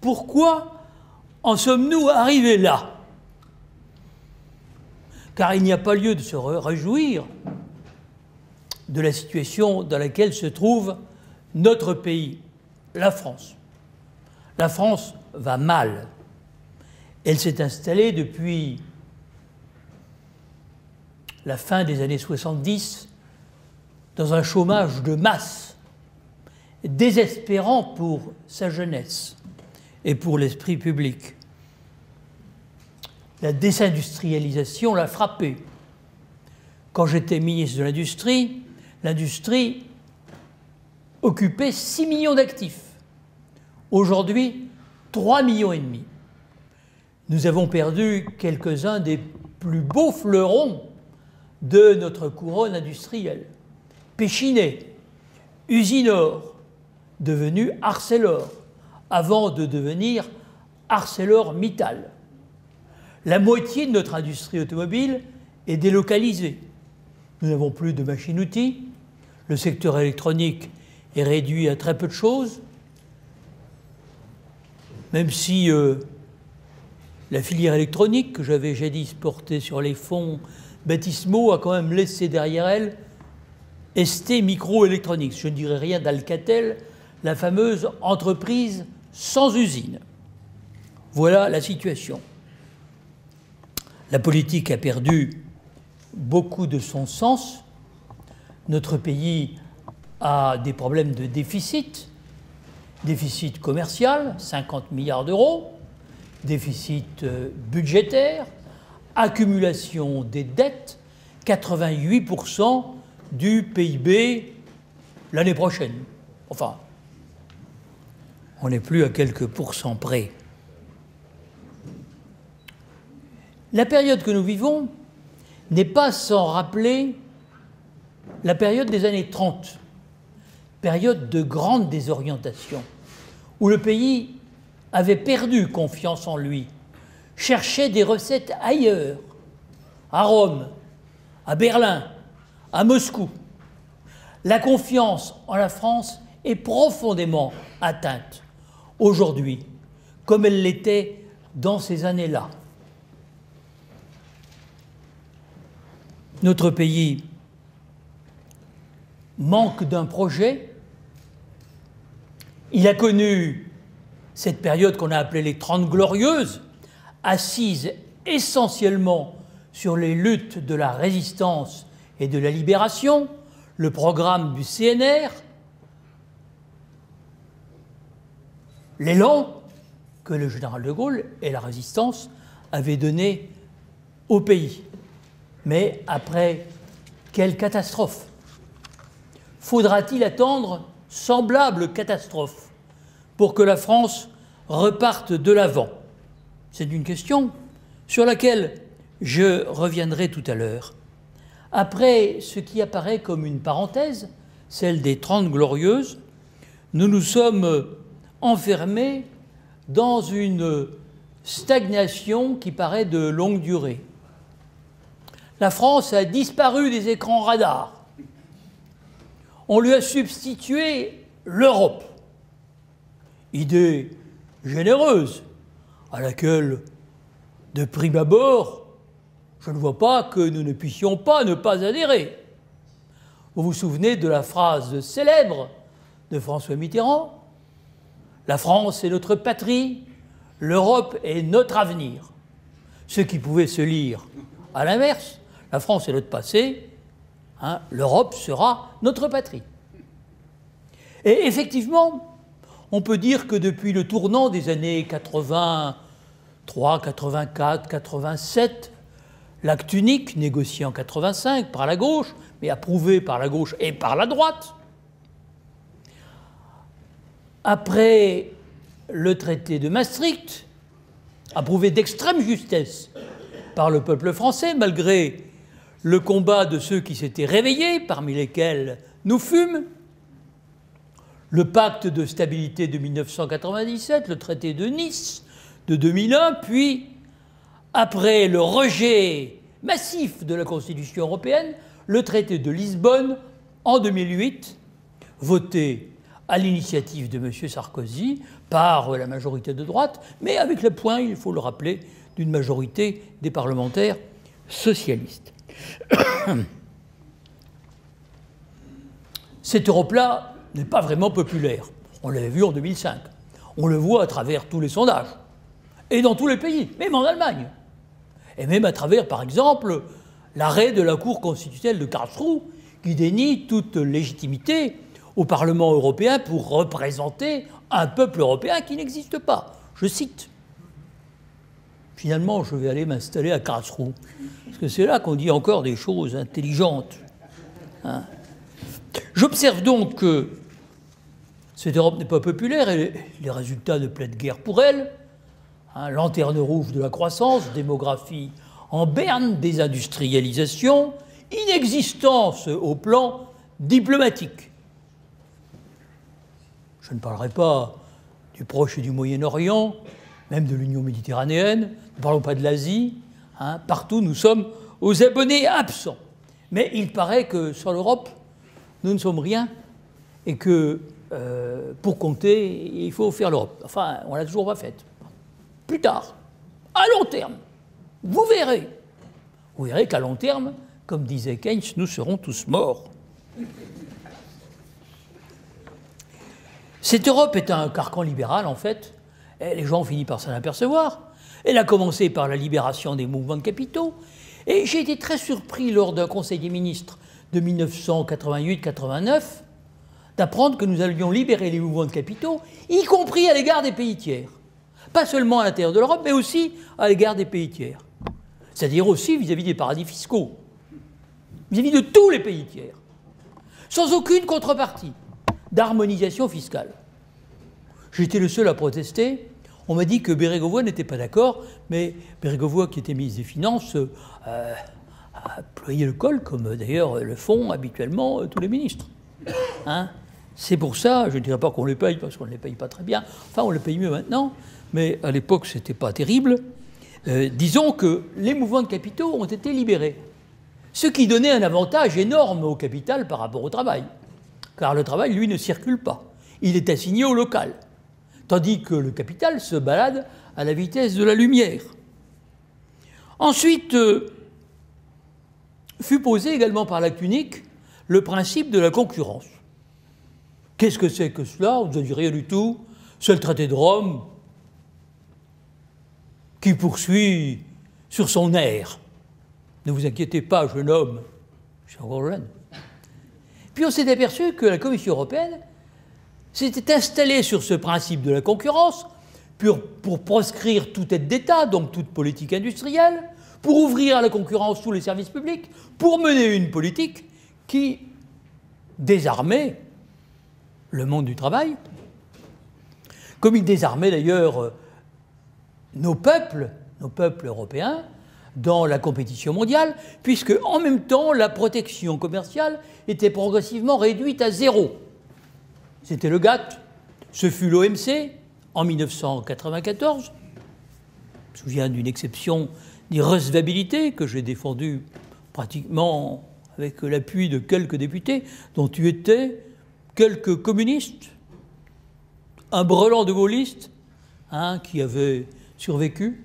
Pourquoi en sommes-nous arrivés là? Car il n'y a pas lieu de se réjouir de la situation dans laquelle se trouve notre pays, la France. La France va mal. Elle s'est installée depuis la fin des années 70 dans un chômage de masse, désespérant pour sa jeunesse et pour l'esprit public. La désindustrialisation l'a frappé. Quand j'étais ministre de l'Industrie, l'industrie occupait 6 millions d'actifs. Aujourd'hui, 3,5 millions. Nous avons perdu quelques-uns des plus beaux fleurons de notre couronne industrielle. Péchinet, Usinor, devenu Arcelor, avant de devenir ArcelorMittal. La moitié de notre industrie automobile est délocalisée. Nous n'avons plus de machines-outils. Le secteur électronique est réduit à très peu de choses. Même si la filière électronique, que j'avais jadis portée sur les fonds baptismaux, a quand même laissé derrière elle ST Microélectronics. Je ne dirai rien d'Alcatel, la fameuse entreprise sans usine. Voilà la situation. La politique a perdu beaucoup de son sens. Notre pays a des problèmes de déficit commercial, 50 milliards d'euros, déficit budgétaire, accumulation des dettes, 88% du PIB l'année prochaine. Enfin, on n'est plus à quelques pourcents près. La période que nous vivons n'est pas sans rappeler la période des années 30, période de grande désorientation, où le pays avait perdu confiance en lui, cherchait des recettes ailleurs, à Rome, à Berlin, à Moscou. La confiance en la France est profondément atteinte aujourd'hui, comme elle l'était dans ces années-là. Notre pays manque d'un projet. Il a connu cette période qu'on a appelée les 30 Glorieuses, assise essentiellement sur les luttes de la résistance et de la libération, le programme du CNR, l'élan que le général de Gaulle et la résistance avaient donné au pays. Mais après, quelle catastrophe! Faudra-t-il attendre semblable catastrophe pour que la France reparte de l'avant? C'est une question sur laquelle je reviendrai tout à l'heure. Après ce qui apparaît comme une parenthèse, celle des 30 Glorieuses, nous nous sommes enfermés dans une stagnation qui paraît de longue durée. La France a disparu des écrans radars. On lui a substitué l'Europe. Idée généreuse à laquelle, de prime abord, je ne vois pas que nous ne puissions pas ne pas adhérer. Vous vous souvenez de la phrase célèbre de François Mitterrand? La France est notre patrie, l'Europe est notre avenir. Ce qui pouvait se lire à l'inverse. La France est notre passé, hein, l'Europe sera notre patrie. Et effectivement, on peut dire que depuis le tournant des années 83, 84, 87, l'acte unique, négocié en 85 par la gauche, mais approuvé par la gauche et par la droite, après le traité de Maastricht, approuvé d'extrême justesse par le peuple français, malgré le combat de ceux qui s'étaient réveillés, parmi lesquels nous fûmes, le pacte de stabilité de 1997, le traité de Nice de 2001, puis, après le rejet massif de la Constitution européenne, le traité de Lisbonne en 2008, voté à l'initiative de M. Sarkozy, par la majorité de droite, mais avec l'appui, il faut le rappeler, d'une majorité des parlementaires socialistes. Cette Europe-là n'est pas vraiment populaire. On l'avait vu en 2005. On le voit à travers tous les sondages. Et dans tous les pays, même en Allemagne. Et même à travers, par exemple, l'arrêt de la Cour constitutionnelle de Karlsruhe, qui dénie toute légitimité au Parlement européen pour représenter un peuple européen qui n'existe pas. Je cite. Finalement, je vais aller m'installer à Karlsruhe, parce que c'est là qu'on dit encore des choses intelligentes. Hein. J'observe donc que cette Europe n'est pas populaire et les résultats ne plaident guère pour elle. Hein, lanterne rouge de la croissance, démographie en berne, désindustrialisation, inexistence au plan diplomatique. Je ne parlerai pas du Proche et du Moyen-Orient, même de l'Union méditerranéenne, ne parlons pas de l'Asie. Hein, partout, nous sommes aux abonnés absents. Mais il paraît que sur l'Europe, nous ne sommes rien et que pour compter, il faut faire l'Europe. Enfin, on ne l'a toujours pas faite. Plus tard, à long terme, vous verrez. Vous verrez qu'à long terme, comme disait Keynes, nous serons tous morts. Cette Europe est un carcan libéral, en fait. Et les gens ont fini par s'en apercevoir. Elle a commencé par la libération des mouvements de capitaux. Et j'ai été très surpris lors d'un Conseil des ministres de 1988-89 d'apprendre que nous allions libérer les mouvements de capitaux, y compris à l'égard des pays tiers. Pas seulement à l'intérieur de l'Europe, mais aussi à l'égard des pays tiers. C'est-à-dire aussi vis-à-vis des paradis fiscaux, vis-à-vis de tous les pays tiers, sans aucune contrepartie d'harmonisation fiscale. J'étais le seul à protester. On m'a dit que Bérégovoy n'était pas d'accord, mais Bérégovoy, qui était ministre des Finances, a ployé le col, comme d'ailleurs le font habituellement tous les ministres. Hein? C'est pour ça, je ne dirais pas qu'on les paye, parce qu'on ne les paye pas très bien, enfin on les paye mieux maintenant, mais à l'époque ce n'était pas terrible. Disons que les mouvements de capitaux ont été libérés, ce qui donnait un avantage énorme au capital par rapport au travail, car le travail, lui, ne circule pas, il est assigné au local, tandis que le capital se balade à la vitesse de la lumière. Ensuite, fut posé également par l'acte unique le principe de la concurrence. Qu'est-ce que c'est que cela? On ne dit rien du tout. C'est le traité de Rome qui poursuit sur son air. Ne vous inquiétez pas, jeune homme, je suis encore jeune. Puis on s'est aperçu que la Commission européenne s'était installée sur ce principe de la concurrence pour proscrire toute aide d'État, donc toute politique industrielle, pour ouvrir à la concurrence tous les services publics, pour mener une politique qui désarmait le monde du travail, comme il désarmait d'ailleurs nos peuples européens dans la compétition mondiale, puisque en même temps la protection commerciale était progressivement réduite à zéro. C'était le GATT, ce fut l'OMC en 1994. Je me souviens d'une exception d'irrecevabilité que j'ai défendue pratiquement avec l'appui de quelques députés, dont tu étais, quelques communistes, un brelan de gaulliste, qui avait survécu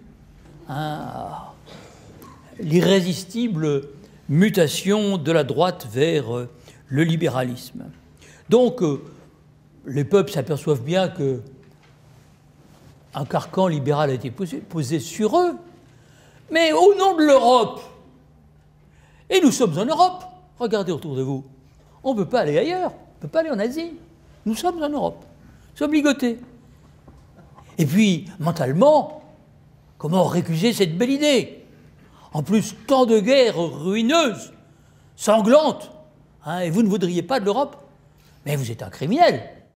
à l'irrésistible mutation de la droite vers le libéralisme. Donc, les peuples s'aperçoivent bien qu'un carcan libéral a été posé sur eux, mais au nom de l'Europe. Et nous sommes en Europe. Regardez autour de vous. On ne peut pas aller ailleurs. On ne peut pas aller en Asie. Nous sommes en Europe. Nous sommes ligotés. Et puis, mentalement, comment récuser cette belle idée? En plus, tant de guerres ruineuses, sanglantes, et vous ne voudriez pas de l'Europe? Mais vous êtes un criminel.